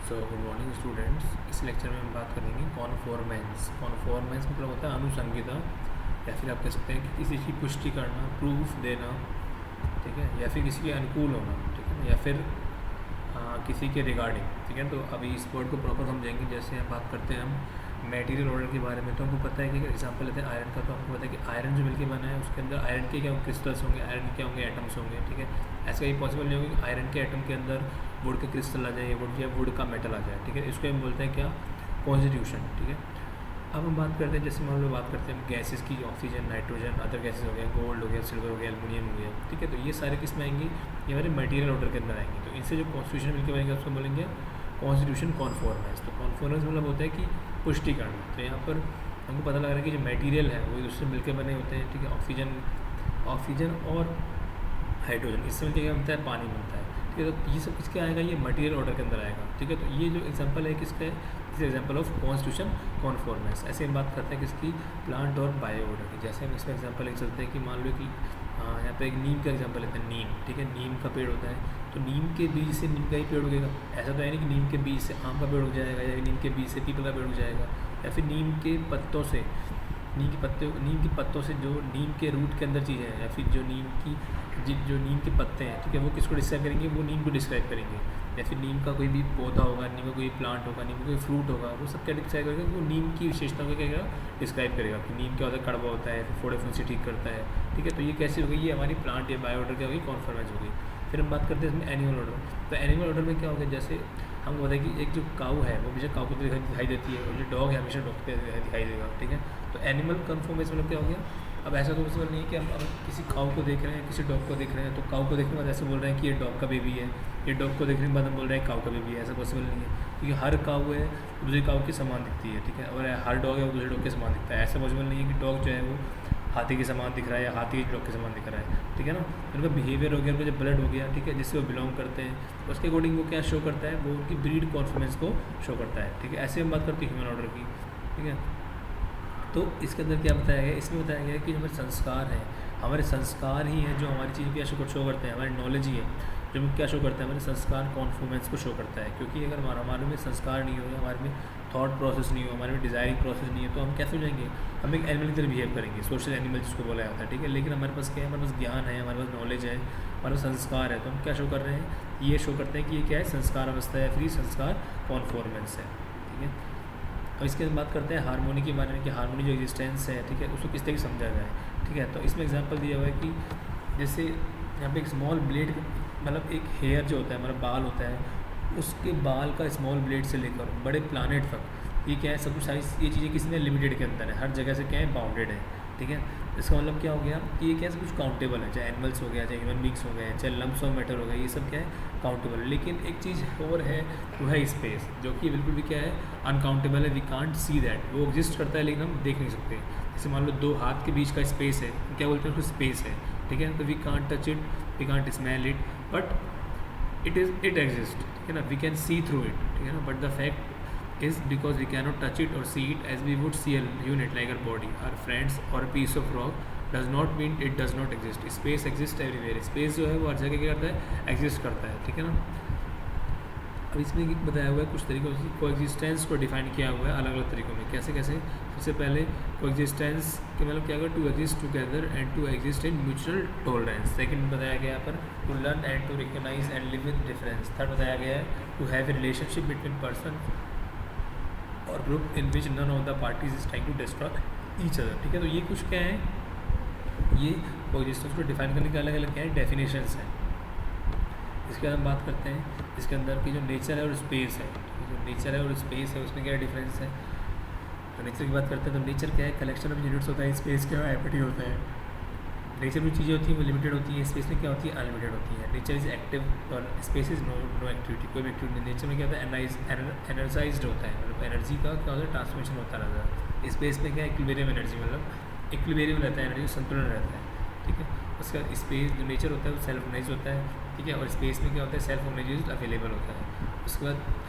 Good morning students. इस lecture में हम बात करेंगे कॉन्फॉर्मेंस। कॉन्फॉर्मेंस मतलब होता है अनुसंगता, या फिर आप कह सकते हैं कि किसी की पुष्टि करना, प्रूफ देना, ठीक है, या फिर किसी के अनुकूल होना, ठीक है, या फिर किसी के रिगार्डिंग, ठीक है। तो अभी इस वर्ड को प्रॉपर समझेंगे। जैसे हम बात करते हैं हम मटेरियल ऑर्डर के बारे में, तो हमको पता है कि एग्जांपल लेते हैं आयरन का, तो आपको पता है कि आयरन जो मिलकर बना है उसके अंदर आयरन के क्या क्रिस्टल्स होंगे, आयरन के क्या होंगे, एटम्स होंगे, ठीक है। ऐसा ही पॉसिबल नहीं होगा कि आयरन के एटम के अंदर वुड का क्रिस्टल आ जाए या वुड का मेटल आ जाए, ठीक है। इसको हम बोलते हैं क्या, कॉन्स्टिट्यूशन, ठीक है। अब हम बात करते हैं, जैसे मान लो बात करते हैं गैसेस की, ऑक्सीजन, नाइट्रोजन, अदर गैसेस हो गया, गोल्ड हो गया, सिल्वर हो गया, एल्युमिनियम हो गया, ठीक है। तो ये सारे किस में आएंगे, ये हमारे मटेरियल ऑर्डर के अंदर आएंगे। तो इनसे जो कॉन्स्टिट्यूशन मिलकर बनेगा उसको बोलेंगे कॉन्स्टिट्यूशन कॉन्फॉर्मेंस। तो कॉन्फॉर्मेंस मतलब होता है कि पुष्टि करना। तो यहाँ पर हमको पता लग रहा है कि जो मटेरियल है वो दूसरे मिलकर बने होते हैं, ठीक है। ऑक्सीजन और हाइड्रोजन, इससे मिलकर क्या बनता है, पानी बनता है, ठीक है। तो ये सब किसके आएगा, ये मटेरियल ऑर्डर के अंदर आएगा, ठीक है। तो ये जो एग्जांपल है किसका है, दिस एग्जांपल ऑफ कॉन्स्टिट्यूशन कॉन्फॉर्मेंस। ऐसे हम बात करते हैं किसकी, प्लांट और बायो ऑर्डर की। जैसे हम इसमें एग्जांपल लिख सकते हैं कि मान लो कि यहाँ पे एक नीम का एग्जांपल लेते हैं, नीम, ठीक है। नीम का पेड़ होता है, तो नीम के बीज से नीम का ही पेड़ उगेगा। ऐसा तो है नहीं कि नीम के बीज से आम का पेड़ उग जाएगा, या नीम के बीज से पीपल का पेड़ उग जाएगा, या फिर नीम के पत्तों से, नीम के पत्तों से जो नीम के रूट के अंदर चीज़ें हैं, या फिर जो नीम के पत्ते हैं, ठीक है, वो किसको डिस्क्राइब करेंगे, वो नीम को डिस्क्राइब करेंगे। या फिर नीम का कोई भी पौधा होगा, नीम का कोई प्लांट होगा, नीम का कोई फ्रूट होगा, वो सब क्या डिस्क्राइब करेगा, वो नीम की विशेषताओं को क्या डिस्क्राइब करेगा कि नीम क्या होता है, कड़वा होता है, फोड़े फुंसी ठीक करता है, ठीक है। तो ये कैसे हो गई, ये हमारी प्लांट या बायो ऑर्डर क्या होगी, कॉन्फॉर्मेंस होगी। फिर हम बात करते हैं इसमें एनिमल ऑर्डर। तो एनिमल ऑर्डर में क्या होगा, जैसे हम बताएं कि एक जो काऊ है वो हमेशा काऊ को दिखाई देती है, और जो डॉग है हमेशा डॉग पे दिखाई देगा, ठीक है। तो एनिमल कन्फॉर्मेंस मतलब क्या हो गया, अब ऐसा तो पॉसिबल नहीं है कि हम अब किसी काऊ को देख रहे हैं, किसी डॉग को देख रहे हैं, तो काऊ को देखने के बाद ऐसे बोल रहे हैं कि ये डॉग का बेबी है, ये डॉग को देखने के बाद हम बोल रहे हैं काऊ का बेबी है। ऐसा पॉसिबल नहीं है, क्योंकि हर काऊ है दूसरे काऊ के समान दिखती है, ठीक है, और हर डॉग है वो दूसरे डॉग के समान दिखता है। ऐसा पॉसिबल नहीं है कि डॉग जो है वो हाथी के समान दिख रहा है या हाथी डॉग के समान दिख रहा है, ठीक है ना। उनका बिहेवियर हो गया, उनका जब ब्लड हो गया, ठीक है, जिससे वो बिलोंग करते हैं, उसके अकॉर्डिंग वो क्या शो करता है, वो उनकी ब्रीड कॉन्फॉर्मेंस को शो करता है, ठीक है। ऐसे हम बात करते हैं ह्यूमन ऑर्डर की, ठीक है। तो इसके अंदर क्या बताया गया, इसमें बताया गया कि जो हमारे संस्कार हैं, हमारे संस्कार ही हैं जो हमारी चीज़ क्या शो करते हैं, हमारी नॉलेज ही है जो क्या शो करता है, हमारे संस्कार कॉन्फॉर्मेंस को शो करता है। क्योंकि अगर हमारे में संस्कार नहीं हो, हमारे में थॉट प्रोसेस नहीं हो, हमारे में डिज़ायरिंग प्रोसेस नहीं है, तो हम कैसे हो जाएंगे, हम एक एनिमल की तरह बिहेव करेंगे, सोशल एनिमल जिसको बोला जाता है, ठीक है। लेकिन हमारे पास क्या है, हमारे पास ज्ञान है, हमारे पास नॉलेज है, हमारे पास संस्कार है, तो हम क्या शो कर रहे हैं, ये शो करते हैं कि ये क्या है, संस्कार अवस्था है, फिर संस्कार कॉन्फॉर्मेंस है, ठीक है। अब इसके बाद बात करते हैं हारमोनी के बारे में कि हारमोनी जो एग्जिस्टेंस है, ठीक है, उसको किस तरीके से समझा जाए, ठीक है। तो इसमें एग्जांपल दिया हुआ है कि जैसे यहाँ पे एक स्मॉल ब्लेड, मतलब एक हेयर जो होता है, हमारा बाल होता है, उसके बाल का स्मॉल ब्लेड से लेकर बड़े प्लानट तक, ये क्या है, सब कुछ सारी ये चीज़ें किसी में लिमिटेड के अंदर है, हर जगह से क्या है, बाउंडेड है, ठीक है। इसका मतलब क्या हो गया कि ये क्या है, सब कुछ काउंटेबल है, चाहे एनिमल्स हो गया, चाहे ह्यूमन बींग्स हो गए, चाहे लम्प्स ऑफ मैटर हो गए, ये सब क्या है, काउंटेबल है। लेकिन एक चीज़ और है, वो है स्पेस, जो कि बिल्कुल भी क्या है, अनकाउंटेबल है, वी कांट सी दैट। वो एग्जिस्ट करता है लेकिन हम देख नहीं सकते। जैसे मान लो दो हाथ के बीच का स्पेस है, क्या बोलते हैं उसको, स्पेस है, ठीक है। तो we can't touch it, we can't smell it, but it exist, ठीक है ना, we can see through it, ठीक है ना। But the fact is because we cannot touch it or see it as we would see a unit like our body, our friends, or a piece of rock does not mean it does not exist. Space exists everywhere. Space जो है वो हर जगह क्या करता है, exist करता है, ठीक है ना। अब इसमें बताया हुआ है कुछ तरीकों से कोएग्जिस्टेंस को डिफाइन किया हुआ है अलग अलग तरीकों में, कैसे कैसे। सबसे पहले कोएग्जिस्टेंस के मतलब क्या होगा, to exist together and to exist in mutual tolerance. Second बताया गया यहाँ पर to learn and to recognise and live with difference. Third बताया गया है to have a relationship between person और group in which none of the parties is trying to destroy each other, ठीक है। तो ये कुछ क्या है, ये कोएग्जिस्टेंस को डिफाइन करने के अलग अलग क्या है, डेफिनेशंस हैं। इसके बाद हम बात करते हैं इसके अंदर की जो नेचर है और स्पेस है, जो नेचर है और स्पेस है उसमें क्या डिफरेंस है। तो नेचर की बात करते हैं, तो नेचर क्या है, कलेक्शन ऑफ यूनिट्स होता है, स्पेस क्या है, एपिटी होता है। नेचर में चीज़ें होती हैं वो लिमिटेड होती हैं, स्पेस में क्या होती है, अनलिमिटेड होती है। नेचर इज़ एक्टिव और स्पेस इज़ नो एक्टिविटी, कोई भी एक्टिविटी नहीं। नेचर में क्या होता है, एनर्जाइज्ड होता है, मतलब एनर्जी का क्या होता है, ट्रांसमिशन होता रहता है। स्पेस में क्या है, इक्विलिब्रियम एनर्जी, मतलब इक्विलिब्रियम रहता है, एनर्जी संतुलन रहता है, ठीक है। उसका स्पेस जो नेचर होता है वो सेल्फ ऑर्गेनाइज होता है, ठीक है, और स्पेस में क्या होता है, सेल्फ ऑर्गेनाइज अवेलेबल होता है। उसके बाद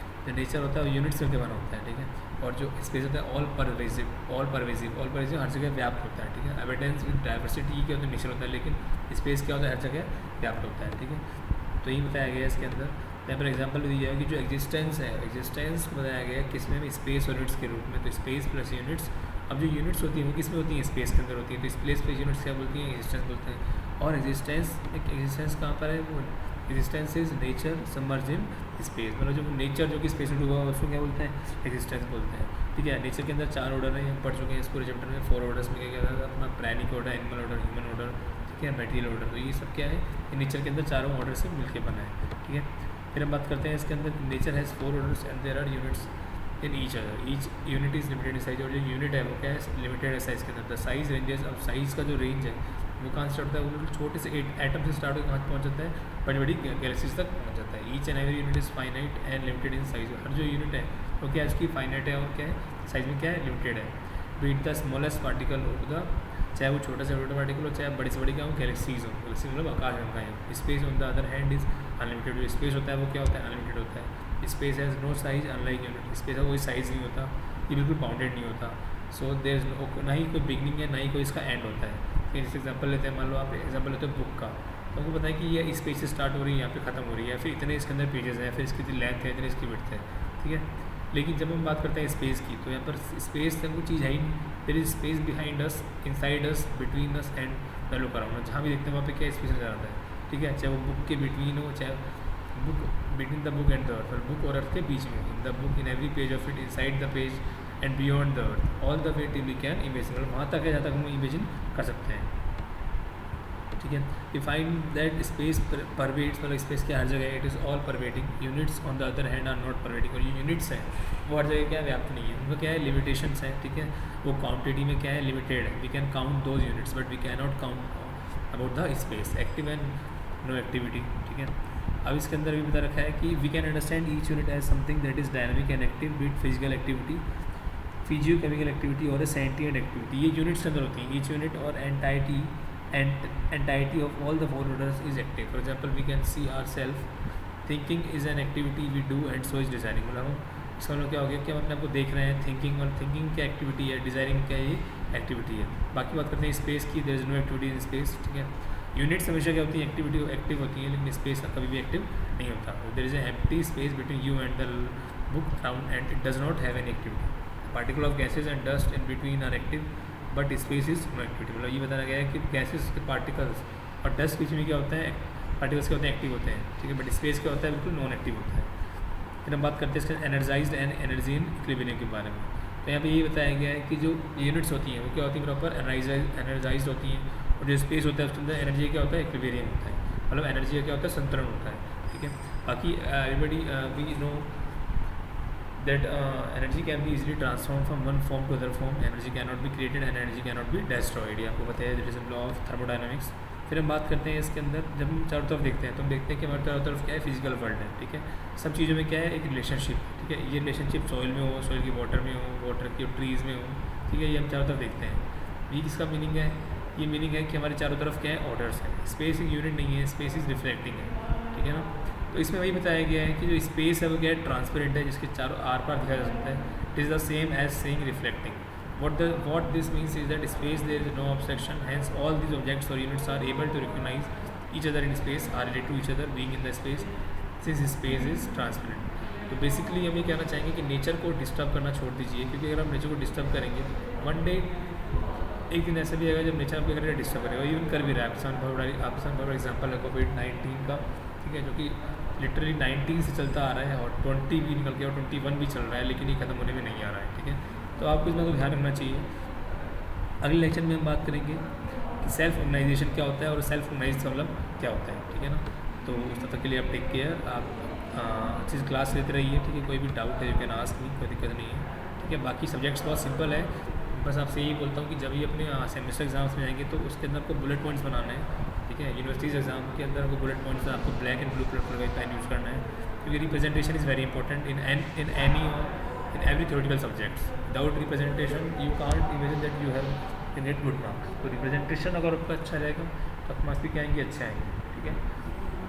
जो नेचर होता है वो यूनिट्स में बना होता है, ठीक है, और जो स्पेस होता है ऑल परवेजिव हर जगह व्याप्त होता है, ठीक है। एविडेंस विद डाइवर्सिटी क्या होता है, नेचर होता है, लेकिन स्पेस क्या होता है, हर जगह व्याप्त होता है, ठीक है। तो यही बताया गया है इसके अंदर। यहाँ पर एग्जांपल भी दिया है कि जो एग्जिस्टेंस है, एग्जिस्टेंस बताया गया है किस में, स्पेस और यूनिट्स के रूप में। तो स्पेस प्लस यूनिट्स, अब जो यूनिट्स होती हैं वो किस में होती हैं, स्पेस के अंदर होती है। तो स्पेस प्लस यूनिट्स क्या बोलती हैं, एग्जिस्टेंस बोलते हैं। और एग्जिस्टेंस, एक एग्जिस्टेंस कहाँ पर है, वो existence is nature submerge in space, मतलब जो नेचर जो कि स्पेस में डूबा हुआ उसको क्या बोलते हैं, एग्जिस्टेंस बोलते हैं। ठीक है, नेचर के अंदर 4 ऑर्डर है, हम पढ़ चुके हैं इस पूरे चैप्टर में। 4 ऑर्डर्स में क्या क्या था अपना, प्राणिक order, animal order, human order, ठीक है, मटेरियल ऑर्डर। तो ये सब क्या है, ये नेचर के अंदर चारों ऑर्डर से मिलकर बना है। ठीक है, फिर हम बात करते हैं इसके अंदर, nature has 4 orders and there are units in each other, each unit is limited in size. और जो यूनिट है वो क्या है, लिमिटेड है साइज़ के अंदर। द साइज रेंजेस, अब साइज़ का जो रेंज है वो कहाँ स्टार्ट होता है, वो छोटे से एटम से स्टार्ट होकर कहाँ पहुँच जाता है, बड़ी बड़ी गैलेक्सीज तक पहुँच जाता है। Each and every unit is finite and limited in size. हर जो यूनिट है वो क्या है, उसकी फाइनाइट है और क्या है, साइज में क्या है, लिमिटेड है। Be it the smallest particle of the, चाहे वो छोटा से छोटा पार्टिकल हो, चाहे बड़ी से बड़ी क्या हो, गैलेक्सीज हो। गैलेक्सी मतलब आकाश गंगा है। Space on the other hand is unlimited. जो स्पेस होता है वो क्या होता है, अनलिमिटेड होता है। Space has no size unlike unit, space का कोई साइज़ नहीं होता, ये बिल्कुल बाउंडेड नहीं होता। सो देयर इज नो, ना ही कोई बिगनिंग है ना ही कोई इसका एंड होता है। फिर जैसे एग्जाम्पल लेते हैं, मान लो आप एग्जाम्पल लेते हो बुक का, तो आपको पता है कि ये इस पेज से स्टार्ट हो रही है, यहाँ पे ख़त्म हो रही है, फिर इतने इसके अंदर पेजेस हैं, फिर इसकी लेंथ है, इतनी इसकी विड्थ है। ठीक है, लेकिन जब हम बात करते हैं स्पेस की, तो यहाँ पर स्पेस तक कोई चीज़ है ही नहीं। There is space behind us, inside us, between us and the look around. जहाँ भी देखते हैं वहाँ पे क्या स्पेस नजर आता है। ठीक है, चाहे वो बुक के बिटवीन हो, चाहे book between the book and the earth, book और अर्थ के बीच में, in the book, in every page of it, inside the page and beyond the earth, all the way till we can imagine, मतलब वहाँ तक है जहाँ तक हम इमेजिन कर सकते हैं। ठीक है, we find that space pervades, मतलब स्पेस के हर जगह है, it is all pervading. Units on the other hand are not pervading. और ये यूनिट्स हैं वो हर जगह क्या व्याप्त नहीं है, उनका क्या है, लिमिटेशंस है। ठीक है, वो क्वांटिटी में क्या है, लिमिटेड है। We can count those units but we can not count about the space, active and no activity. ठीक है, अब इसके अंदर भी बता रखा है कि we can understand each unit as something that is dynamic and active, be it physical activity, physio chemical activity और सेंटिएंट एक्टिविटी। ये यूनिट्स के अंदर होती हैं। ईच यूनिट और entirety of all the 4 orders is active. For example, we can see ourselves, thinking is an activity we do and so is desiring। मतलब हम इसका मतलब क्या हो गया कि हम अपने आप को देख रहे हैं, थिंकिंग, और थिंकिंग क्या एक्टिविटी है, डिज़ायरिंग क्या ये एक्टिविटी है। बाकी बात करते हैं स्पेस की, there is no activity in space. ठीक है, यूनिट्स हमेशा क्या होती है, एक्टिविटी एक्टिव होती है, लेकिन स्पेस कभी भी एक्टिव नहीं होता। There is a empty space between you and the book around and it does not have any activity. Particle of gases and dust in between are active but space is no activity. मतलब ये बताया गया है कि gases के particles और dust के बीच में क्या होता है, पार्टिकल्स क्या होते हैं, एक्टिव होते हैं। ठीक है, बट स्पेस क्या होता है, बिल्कुल नॉन एक्टिव होता है। फिर हम बात करते हैं इसके energised and energy in equilibrium के बारे में। तो यहाँ पे ये बताया गया है कि जो यूनिट्स होती हैं वो क्या होती हैं, प्रॉपर एनर्जाइज होती हैं, और जो स्पेस होता है उसके अंदर एनर्जी क्या होता है, इक्विलिब्रियम होता है, मतलब एनर्जी का क्या होता है, संतुलन होता है। ठीक है, बाकी everybody we know that energy can be easily transformed from one form to other form, energy cannot be created and energy cannot be destroyed। ये आपको पता है, that is a law of thermodynamics। फिर हम बात करते हैं इसके अंदर, जब हम चारों तरफ देखते हैं तो हम देखते हैं कि हमारे चारों तरफ क्या है, फिजिकल वर्ल्ड है। ठीक है, सब चीज़ों में क्या है, एक रिलेशनशिप। ठीक है, ये रिलेशनशिप सॉइल में हो, सॉइल की वाटर में हो, वाटर की ट्रीज़ में हो। ठीक है, ये हम चारों तरफ देखते हैं। ये किसका मीनिंग है, ये मीनिंग है कि हमारे चारों तरफ क्या है, ऑर्डर्स है। स्पेस एक यूनिट नहीं है, स्पेस इज रिफ्लेक्टिंग है। ठीक है ना, तो इसमें वही बताया गया है कि जो स्पेस है वो क्या है, ट्रांसपेरेंट है, जिसके चारों आर पार दिखाया जा सकता है। It is the same as saying reflecting. what this means is that space there is no obstruction, hence all these objects or units are able to recognize each other in space, are related to each other being in the space since space is transparent। तो basically हम ये कहना चाहेंगे कि nature को disturb करना छोड़ दीजिए, क्योंकि अगर हम नेचर को डिस्टर्ब करेंगे वन डे एक दिन ऐसा भी आएगा जब नेचर आपके करेगा डिस्टर्ब करेगा। इवन कर भी रहा है। आपके साथ एग्जाम्पल है कोविड-19 का। ठीक है, जो कि लिटरली 19 से चलता आ रहा है और 20 भी निकल गया और 21 भी चल रहा है, लेकिन ये ख़त्म होने में नहीं आ रहा है। ठीक है, तो आपको इसमें तो ध्यान रखना चाहिए। अगले लेक्चर में हम बात करेंगे कि सेल्फ ऑर्गेनाइजेशन क्या होता है और सेल्फ ऑर्गेनाइज का मतलब क्या होता है। ठीक है ना, तो उस तक के लिए आप टेक केयर, आप अच्छी से क्लास लेते रहिए। ठीक है, कोई भी डाउट है यू कैन आस्क मी, कोई दिक्कत नहीं है। ठीक है, बाकी सब्जेक्ट्स बहुत सिंपल है। बस आपसे यही बोलता हूँ कि जब भी अपने सेमेस्टर एग्जाम्स में जाएंगे तो उसके अंदर आपको बुलेट पॉइंट्स बनाना है। ठीक है, यूनिवर्सिटीज़ एग्जाम के अंदर आपको बुलेट पॉइंट्स आपको ब्लैक एंड ब्लू कलर का पेन यूज़ करना है, क्योंकि representation is very important in every theoretical subjects. Without representation you can't imagine that you have in get good marks. तो रिप्रेजेंटेशन अगर आपका अच्छा रहेगा तो आपके मार्क्स भी क्या आएंगे, अच्छे आएंगे। ठीक है,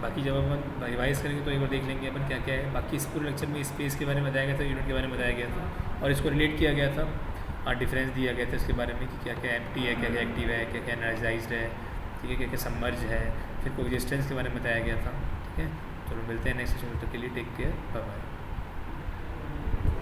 बाकी जब अपन रिवाइज करेंगे तो एक बार देख लेंगे अपन क्या क्या है। बाकी इस पूरे लेक्चर में स्पेस के बारे में बताया गया था, यूनिट के बारे में बताया गया था और इसको रिलेट किया गया था, डिफरेंस दिया गया था इसके बारे में कि क्या क्या एम्प्टी है, क्या क्या एक्टिव है, क्या क्या एनर्जाइज्ड है। ठीक है, क्या क्या सबमर्ज है, फिर कोएग्जिस्टेंस के बारे में बताया गया था। ठीक है, चलो मिलते हैं नेक्स्ट सेशन, तक के लिए टेक केयर, बाय बाय।